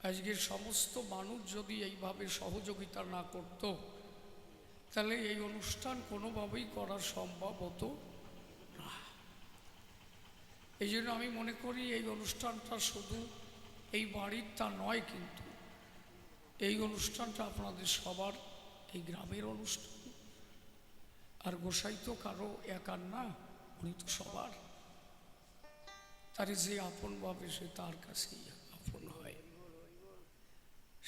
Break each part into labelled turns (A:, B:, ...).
A: আজকের সমস্ত মানুষ যদি এইভাবে সহযোগিতা না করত, তাহলে এই অনুষ্ঠান কোনোভাবেই করা সম্ভব হতো না। এই জন্য আমি মনে করি এই অনুষ্ঠানটা শুধু এই বাড়ির তা নয়, কিন্তু এই অনুষ্ঠানটা আপনাদের সবার, এই গ্রামের অনুষ্ঠান। আর গোসাই তো কারো একার না, উনি তো সবার। তারে যে আপন ভাবে সে তার কাছেই আপন হয়।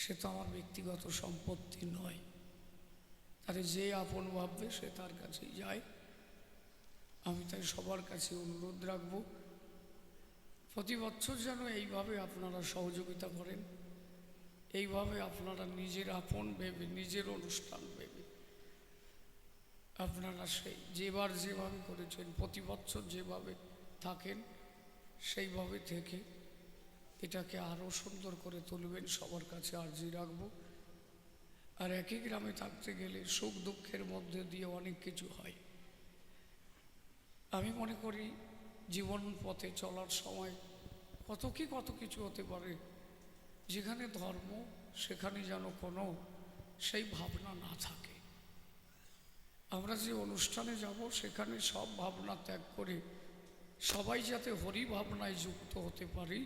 A: সে তো আমার ব্যক্তিগত সম্পত্তি নয়। তারে যে আপন ভাববে সে তার কাছেই যায়। আমি তাই সবার কাছে অনুরোধ রাখব, প্রতি বছর যেন এইভাবে আপনারা সহযোগিতা করেন, এইভাবে আপনারা নিজের আপন ভেবে, নিজের অনুষ্ঠান ভেবে আপনারা সেই যেবার যেভাবে করেছেন, প্রতি বছর যেভাবে থাকেন সেইভাবে থেকে এটাকে আরও সুন্দর করে তুলবেন, সবার কাছে আর্জি রাখব। আর একই গ্রামে থাকতে গেলে সুখ দুঃখের মধ্যে দিয়ে অনেক কিছু হয়। আমি মনে করি জীবন পথে চলার সময় কত কিছু হতে পারে, যেখানে ধর্ম সেখানে যেন কোনো সেই ভাবনা না থাকে। আমরা যে অনুষ্ঠানে যাব সেখানে সব ভাবনা ত্যাগ করে সবাই যাতে হরি ভাবনায় যুক্ত হতে পারি,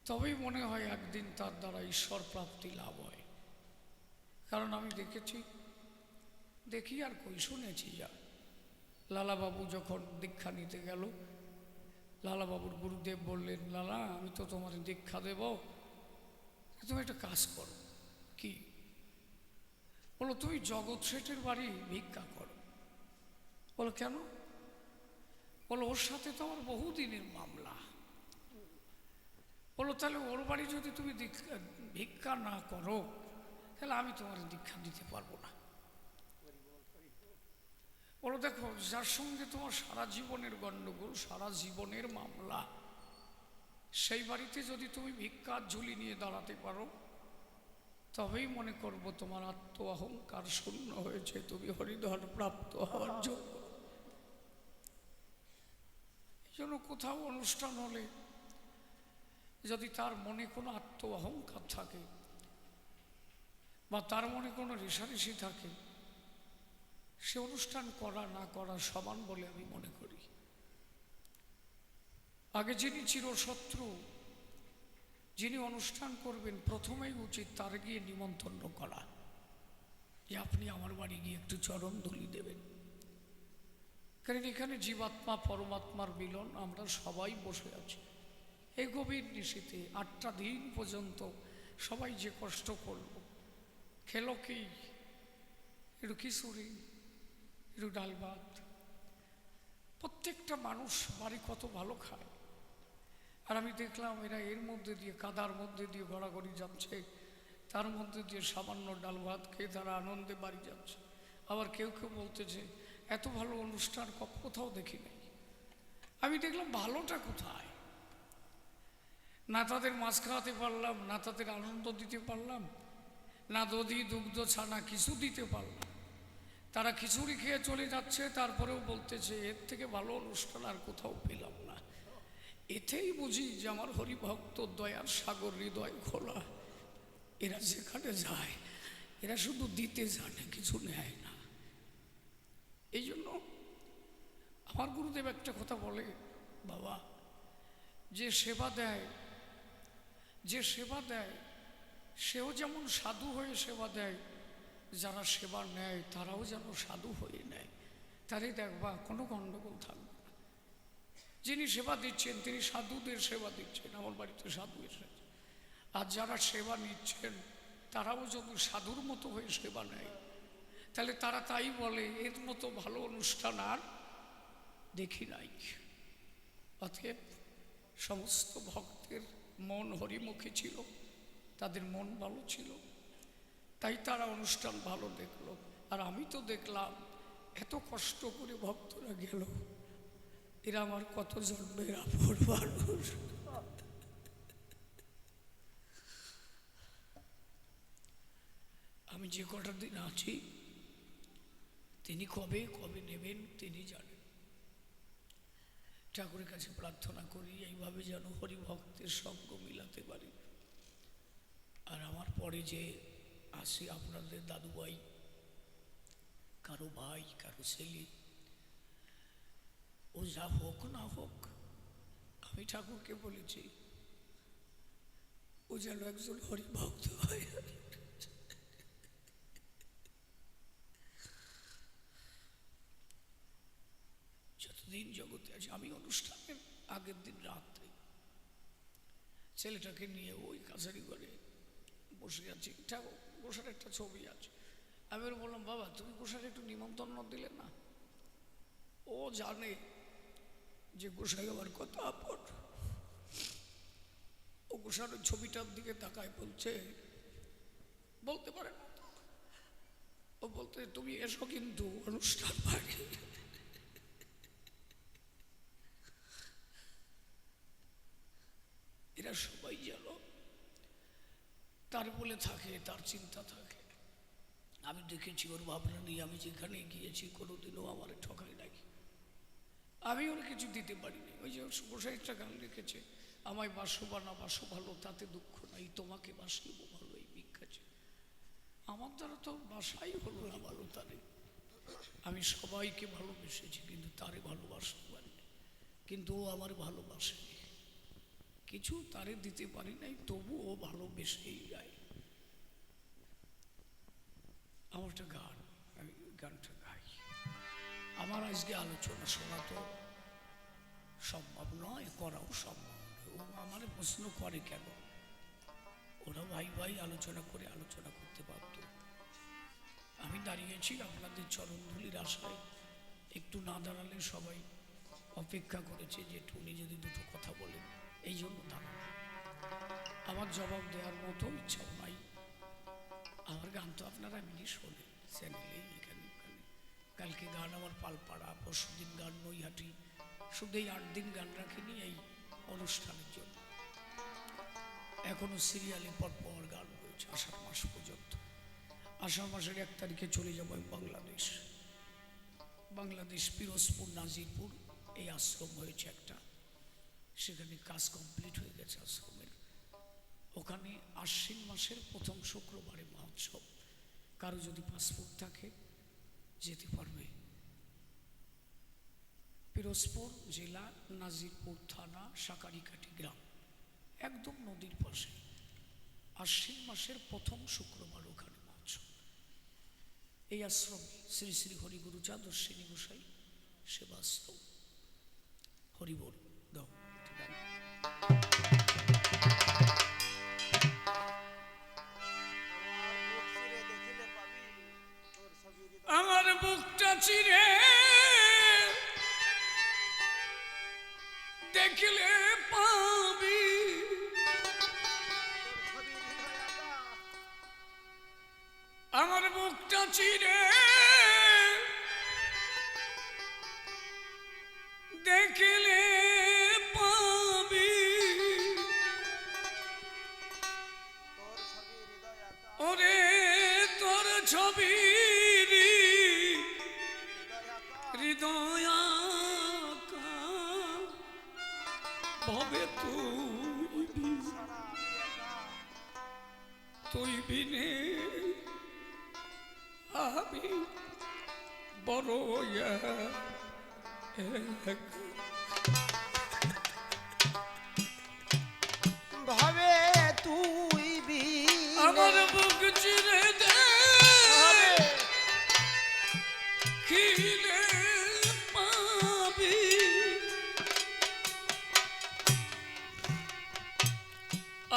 A: তবেই মনে হয় একদিন তার দ্বারা ঈশ্বর প্রাপ্তি লাভ হয়। কারণ আমি দেখি আর কই শুনেছি, যা লালাবাবু যখন দীক্ষা নিতে গেল, লালাবাবুর গুরুদেব বললেন, লালা আমি তো তোমার দীক্ষা দেব, তুমি একটা কাজ করো। কি? বলো তুমি জগৎ শেঠের বাড়ি ভিক্ষা করো। বলো কেন? বলো ওর সাথে তো আমার বহুদিনের মামলা। বলো তাহলে ওর বাড়ি যদি তুমি ভিক্ষা না করো, তাহলে আমি তোমার দীক্ষা দিতে পারবো না। বলো দেখো, যার সঙ্গে তোমার সারা জীবনের গণ্ডগোল, সারা জীবনের মামলা, সেই বাড়িতে যদি তুমি ভিক্ষার ঝুলি নিয়ে দাঁড়াতে পারো, তবেই মনে করবো তোমার আত্ম অহংকার শূন্য হয়েছে, তুমি হরিধন প্রাপ্ত হওয়ার যোগ্য। এই জন্য কোথাও অনুষ্ঠান হলে যদি তার মনে কোনো আত্ম অহংকার থাকে বা তার মনে কোনো রেষারেষি থাকে, সে অনুষ্ঠান করা না করা সমান বলে আমি মনে করি। আগে যিনি চিরশত্রু, যিনি অনুষ্ঠান করবেন, প্রথমেই উচিত তার গিয়ে নিমন্ত্রণ করা, যে আপনি আমার বাড়ি গিয়ে একটু চরণ ধুলি দেবেন। কারণ এখানে জীবাত্মা পরমাত্মার মিলন, আমরা সবাই বসে আছি এই গভীর নিশীথে 8টা দিন পর্যন্ত। সবাই যে কষ্ট করল, খেলো কি? একটু খিচুড়ি, একটু ডাল ভাত। প্রত্যেকটা মানুষ বাড়ি কত ভালো খায়। আর আমি দেখলাম এরা এর মধ্যে দিয়ে, কাদার মধ্যে দিয়ে গড়াগড়ি যাচ্ছে, তার মধ্যে দিয়ে সামান্য ডাল ভাত খেয়ে তারা আনন্দে বাড়ি যাচ্ছে। আবার কেউ বলতেছে এত ভালো অনুষ্ঠান কোথাও দেখি নাই। আমি দেখলাম ভালোটা কোথায়? না তাদের মাছ খাওয়াতে পারলাম, না তাদের আনন্দ দিতে পারলাম, না দধি দুগ্ধ ছানা কিছু দিতে পারলাম। তারা খিচুড়ি খেয়ে চলে যাচ্ছে, তারপরেও বলতেছে এর থেকে ভালো অনুষ্ঠান আর কোথাও পেলাম না। এতেই বুঝি যে আমার হরিভক্ত দয়ার সাগর, হৃদয় খোলা। এরা যেখানে যায় এরা শুধু দিতে জানে, কিছু নেয় না। এই জন্য আমার গুরুদেব একটা কথা বলে, বাবা যে সেবা দেয়, সেও যেমন সাধু হয়ে সেবা দেয়, যারা সেবা নেয় তারাও যেন সাধু হয়ে নেয়। তারই দেখবা কোনো গণ্ডগোল থাকবে না। যিনি সেবা দিচ্ছেন তিনি সাধুদের সেবা দিচ্ছেন। আমার বাড়িতে সাধু এসেছে, আর যারা সেবা নিচ্ছেন তারাও যদি সাধুর মতো হয়ে সেবা নেয়, তাহলে তারা তাই বলে এর মতো ভালো অনুষ্ঠান আর দেখি নাই। অতএব সমস্ত ভক্তের মন হরিমুখী ছিল, তাদের মন ভালো ছিল, তাই তারা অনুষ্ঠান ভালো দেখলো। আর আমি তো দেখলাম এত কষ্ট করে ভক্তরা গেল, এরা আমার কত জন্মের আপন মানুষ। আমি যে কটা দিন আছি, তিনি কবে নেবেন তিনি জানেন। ঠাকুরের কাছে প্রার্থনা করি এইভাবে যেন হরিভক্তের সঙ্গ মিলাতে পারি। পরে যে আসি আপনাদের দাদুভাই, কারো ভাই, কারো ছেলে, ও যা হোক না হোক, আমি ঠাকুরকে বলেছি ও যেন একজন হরিভক্ত হয়। যতদিন জগতে আছে, আমি অনুষ্ঠানের আগের দিন রাত্রে ছেলেটাকে নিয়ে ওই কাছারি ঘরে বসে আছি, ঠাকুর গোসার একটা ছবি আছে। আমি ওর বললাম, বাবা তুমি গোসার একটু নিমন্ত্রণ দিলে না? ও জানে যে গোসাই আমার কথা আপন। ও গোসার ওই ছবিটার দিকে তাকায় বলছে, বলতে পারে না তো, ও বলতে তুমি এসো কিন্তু অনুষ্ঠান বাড়ি। এরা সবাই যেন তার বলে থাকে, তার চিন্তা থাকে। আমি দেখেছি ওর ভাবনা নিয়ে আমি যেখানে গিয়েছি কোনোদিনও আমার ঠকাই নাই। আমি ওর কিছু দিতে পারিনি। ওই যে গোসাই একটা গান লিখেছে, আমায় বাসো বা না বাসো ভালো তাতে দুঃখ নাই, তোমাকে বাসিব ভালো এই ভিক্ষাছে। আমার দ্বারা তো বাসাই হলো না ভালো তারে। আমি সবাইকে ভালোবেসেছি কিন্তু তারে ভালোবাসতে পারিনি, কিন্তু ও আমার ভালোবাসেনি, কিছু তারে দিতে পারি নাই, তবু ও ভালোবেসেই যায়। আমার একটা গান, আমি গানটা গাই। আমার আজকে আলোচনা শোনা তো সম্ভব নয়, করাও সম্ভব নয়। ও আমার প্রশ্ন করে কেন, ওরা ভাই ভাই আলোচনা করে আলোচনা করতে পারত। আমি দাঁড়িয়েছি আপনাদের চরণধুলির আশায়, একটু না দাঁড়ালে সবাই অপেক্ষা করেছে যে একটু উনি যদি দুটো কথা বলেন, এই জন্য দাঁড়ানো। আমার জবাব দেওয়ার মতো ইচ্ছাও নাই। আমার গান তো আপনারা এমনি শোনেন চ্যানেলে, এখানে ওখানে। কালকে গান আমার পালপাড়া, পরশুদিন গান নৈহাটি, শুধু এই 8 দিন গান রাখিনি এই অনুষ্ঠানের জন্য। এখনো সিরিয়ালে পরপর গান রয়েছে আষাঢ় মাস পর্যন্ত। আষাঢ় মাসের 1 তারিখে চলে যাব বাংলাদেশ। বাংলাদেশ পিরোজপুর নাজিরপুর এই আশ্রম হয়েছে একটা, সেখানে কাজ কমপ্লিট হয়ে গেছে আশ্রমের। ওখানে আশ্বিন মাসের প্রথম শুক্রবারে মহোৎসব। কারো যদি পাসপোর্ট থাকে যেতে পারবে। পিরোজপুর জেলা, নাজিরপুর থানা, সাকারিকাটি গ্রাম, একদম নদীর পাশে। আশ্বিন মাসের প্রথম শুক্রবার ওখানে মহোৎসব। এই আশ্রমে শ্রী শ্রী হরিগুরু চাঁদশ্রেণী গোসাই সেবাশ্রম। হরিবোল দাও। আমার বুকটা চিরে দেখলে পাবি, আমার বুকটা চিরে দেখলে পাবি, ওরে তোর ছবি হৃদয় ভবে তুই বিনে আমি বড়
B: ভাবে তুই
A: আমার বুক চিরে দে খিলে পাবি,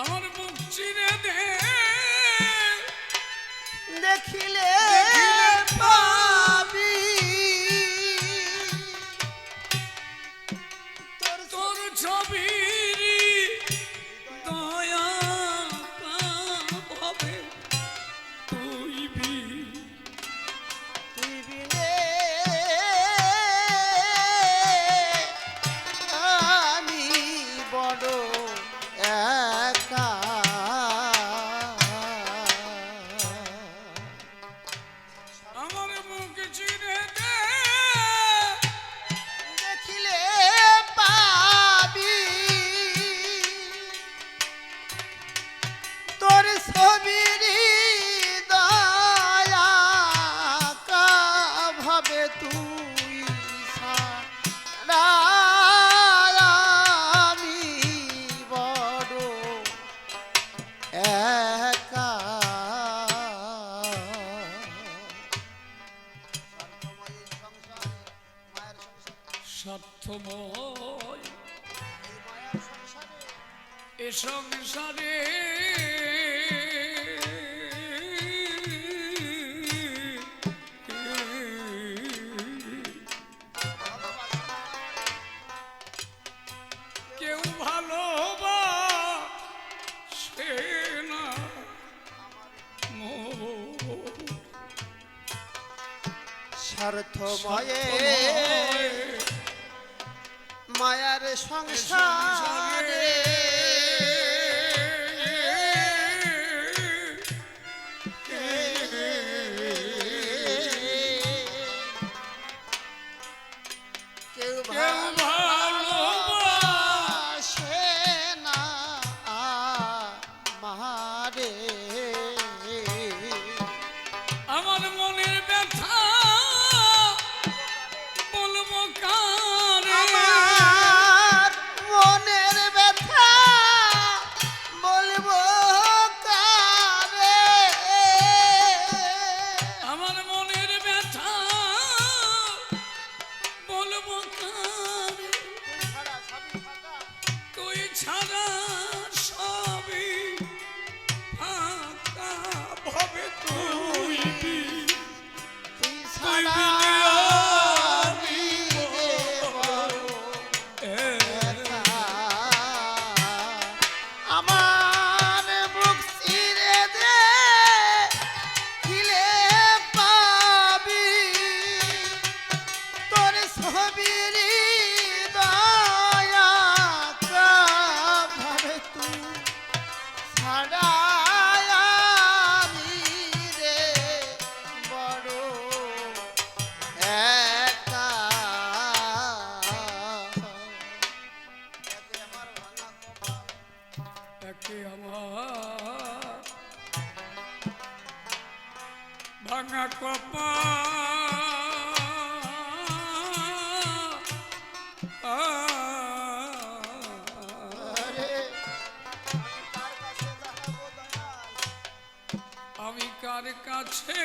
A: আমার বুক চিরে দে
B: দেখিলে পাবি,
A: তোর ছবি দয়া হবে তুই
B: বিনে আমি বড় একা।
A: আমার মুখ চিরে দে
B: দেখিলে পাবি, তোর ছবির একা
A: স্বার্থময় এ সংসারে কেউ ভালোবাসে না
B: স্বার্থময়ে মায়ার সংসারে কেউ ভালোবাসে না আমারে
A: আমার মনের ব্যথা বলবো কারে
B: আমার মনের ব্যথা বলবো কারে
A: আমার মনের ব্যথা বলবো কারে তুই ছাড়া সবই ফাঁকা ভাবে তুই
B: তুই ছাড়া আমি যে বড় একা। আমার বুক চিরে দে দিলে পাবি তোর ছবির দয়া ভাবে তুই ছাড়া আমি রে বড় একা।
A: একে আমার ভাঙা কপা আমি কার কাছে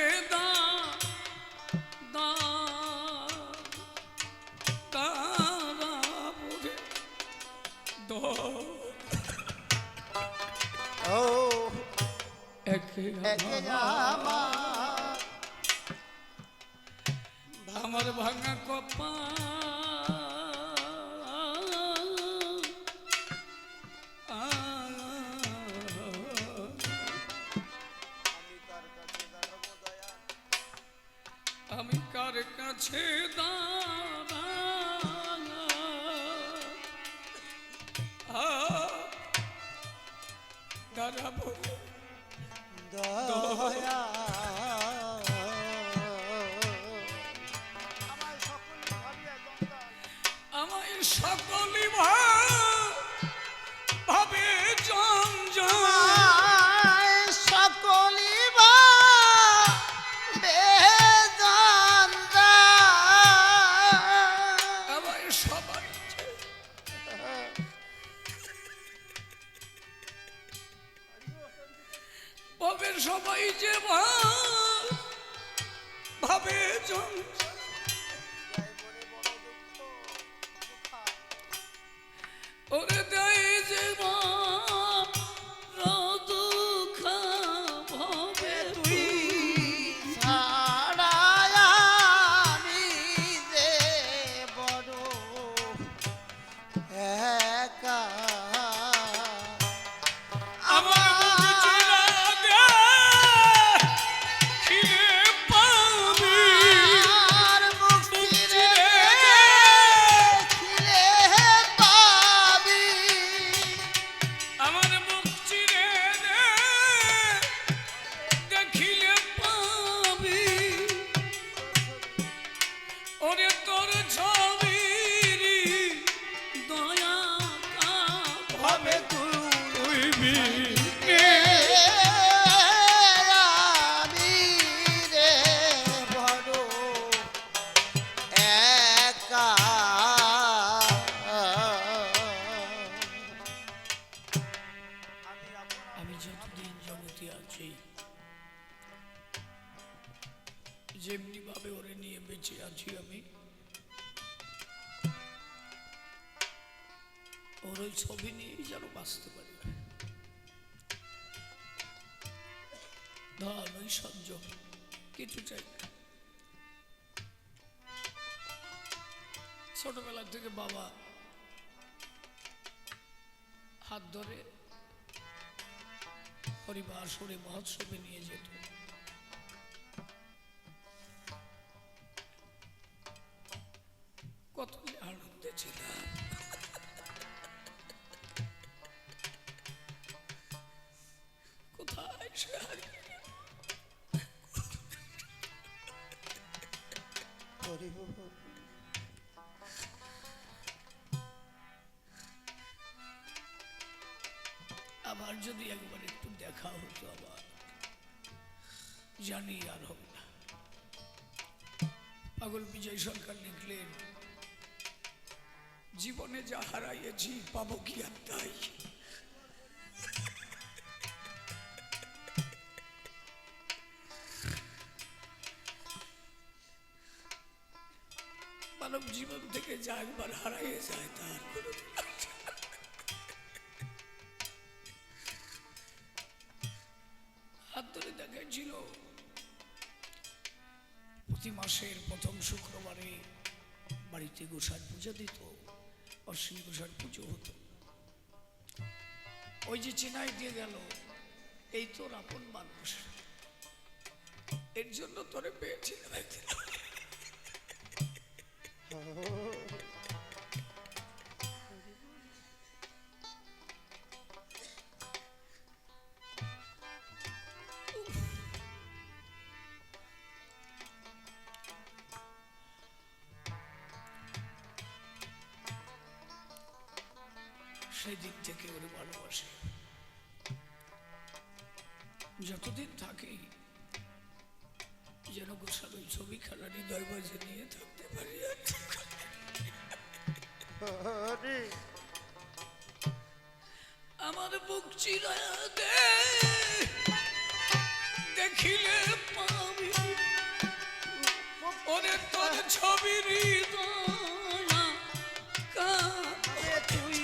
B: ও
A: একে
B: একে
A: আমার ভাঙা কপা আমি কার কাছে দাঁড়াবো
B: দয়া
A: আমায় সকলি ভাবে জঞ্জল
B: আমায় সকলি বেজানদা
A: আমায় সবাই ভাবে সবাই যে ভাবে জঞ্জল ওরে দেয় যে দুঃখ ভবে
B: তুই ছাড়া আমি যে বড় একা।
A: আমার বুক চিরা দে খিলে পাবি
B: আর বুক চিরে খিলে পাবি
A: যতদিন জগতে আছি, যেমনি ভাবে ওরে নিয়ে বেঁচে আছি আমি, ওর ওই ছবি নিয়েই যেন বাঁচতে পারি। ধন ওই সংযম কিছু চাই না। ছোটবেলা থেকে বাবা হাত ধরে পরিবার সরে মহোৎসবে নিয়ে যেত। কত যে আনন্দে ছিলাম। কোথায় সে হারিয়ে গেল। আবার যদি একবার একটু দেখা হতো, আবার জানি আর হবে না। পাগল বিজয় সরকার লিখলেন, জীবনে যা হারাইয়েছি পাবো কি আর তাই। মানব জীবন থেকে যা একবার হারাইয়ে যায় তার কোনোদিন আসে না। হাত ধরে দেখাচ্ছিল প্রতি মাসের প্রথম শুক্রবারে বাড়িতে গোসার পূজা দিত, অশ্বিনী গোসার পুজো হতো। ওই যে চেনাই দিয়ে গেল, এই তোর আপন মানুষ, এর জন্য তোরে পেয়েছিলাম একদিন। সেই দিক থেকে ওরে ভালোবাসে। যতদিন থাকি যেন গোসাল ওই ছবি খেলা হৃদয় বাজে নিয়ে থাকতে পারি। আমার বুক চিরায়া দে, দেখিলে পাবি ওরে তোর ছবি হৃদয়
B: তুই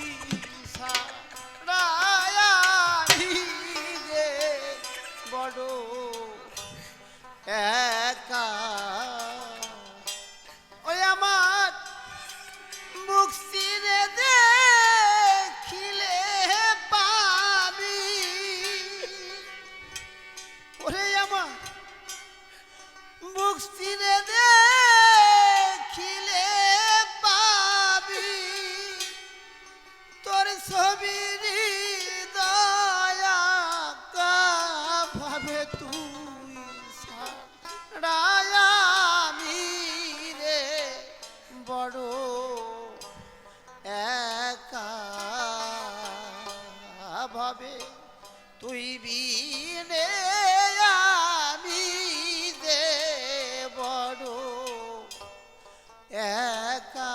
B: সারায়ানি রে বড় একা। ওই আমার মুখ চিরে দেখিলে পাবি, ওরে আমার মুখ চিরে দেখিলে পাবি, তোর ছবি হৃদয় ভাবে তুই সারায়ামি রে বড় একা। ভাবে তুই বিনে আমি দে বড় একা।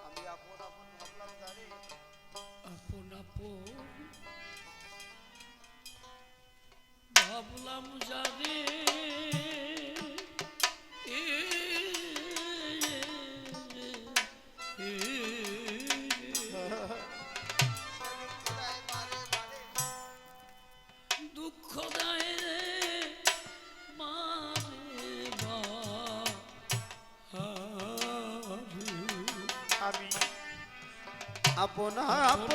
B: আমি আপন আপন ভাবলাম জানি,
A: আপন আপন ভাবলাম জানে, দুঃখ দেয় মানে
B: আমি আপন আপন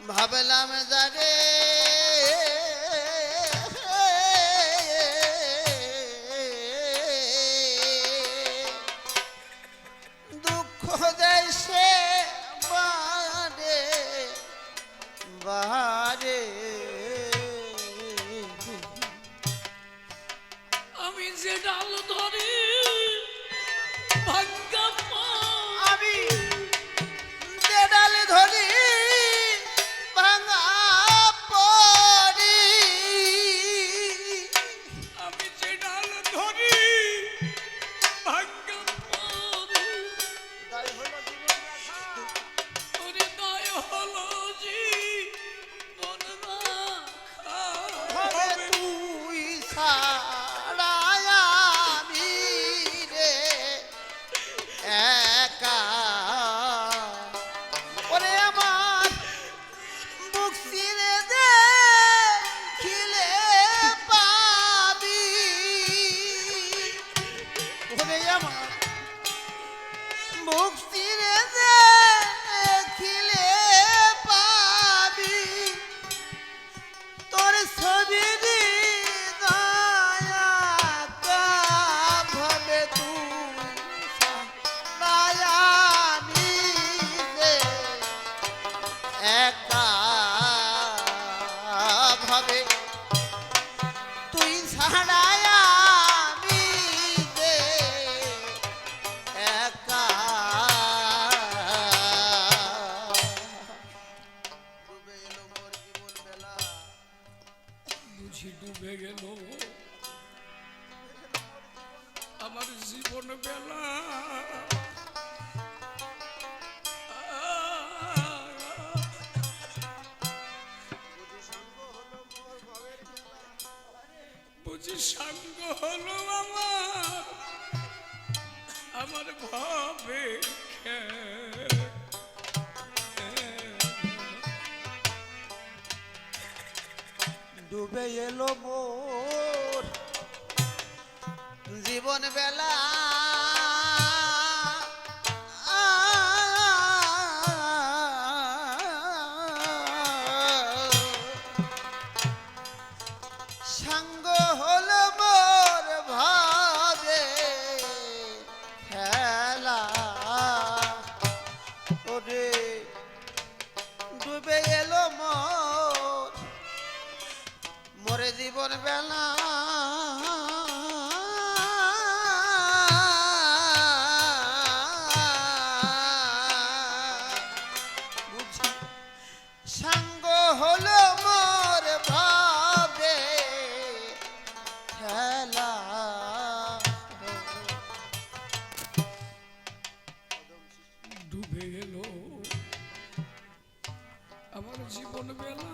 B: ভাবলাম জানে, দুঃখ দেয় সে বারে বারে।
A: আমি যে ডাল ধরি ভাঙ্গা
B: আমি দেড়াল ধরি ভাঙা পড়ি,
A: আমি যে ডাল ধরি ভাঙ্গা
B: তাই হলো জীবন লেখা।
A: ওরে দায় হলো যে
B: একা ভাবে তুই ছাড়াই আমি যে একা ডুবে এলো মোর জীবন বেলা
A: বুঝি ডুবে গেল আমার জীবন বেলা বুঝি সাঙ্গ হলো আমার ভাবে
B: ডুবে এলো মোর জীবন বেলা সাঙ্গ হলো মোর ভাবে খেলা ওরে ডুবে এলো মোরে জীবন বেলা বুঝি সাঙ্গ হলো মোর ভাবে খেলা
A: ডুবে এলো আমার জীবন বেলা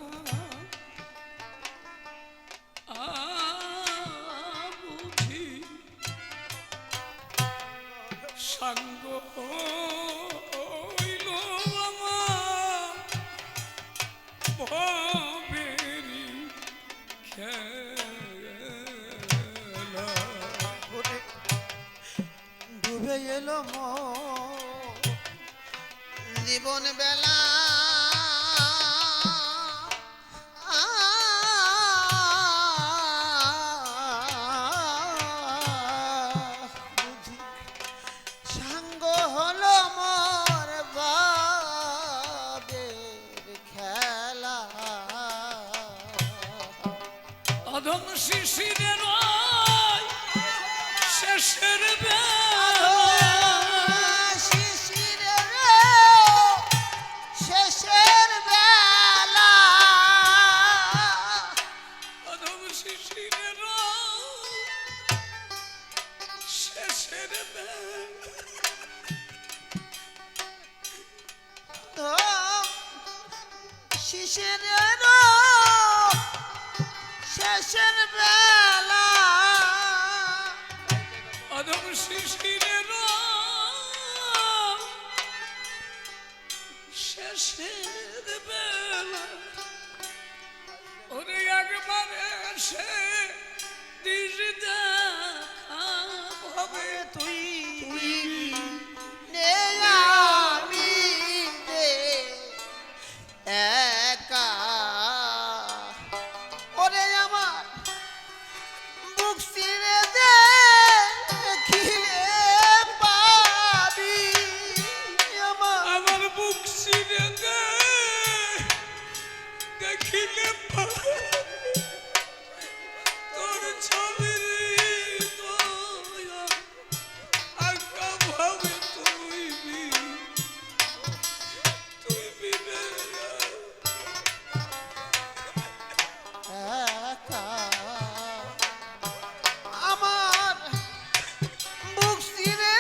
A: বুঝি সাঙ্গ হইল আমার ভবেরি খেলা
B: ওরে ডুবে এলো জীবন বেলা বুঝি সাঙ্গ হলো মোর বাবের খেলা
A: অধম শিশিরের শেষের বেলা
B: শেষের বেলা
A: অধম শিশিরের শেষের বেলা
B: তো শিশের শেষের বেলা
A: অধম শিশিরের শেষের বেলা ওরে একবার এসে দিস দেখা হবে
B: তুই নে আমি রে একা ওরে আমার বুক ছিঁড়ে দেখিলে পাবি
A: আমার বুক ছিঁড়ে দেখিলে তোর ছবির দয়া আঁকা ভাবে তুই বিনে
B: একা আমার বুক ছিঁড়ে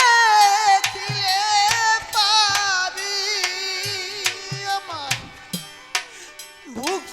B: দেখিলে পাবি আমার বুক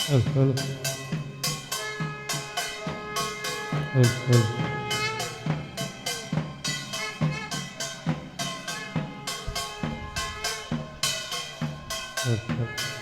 C: Hello. Hello. Hello.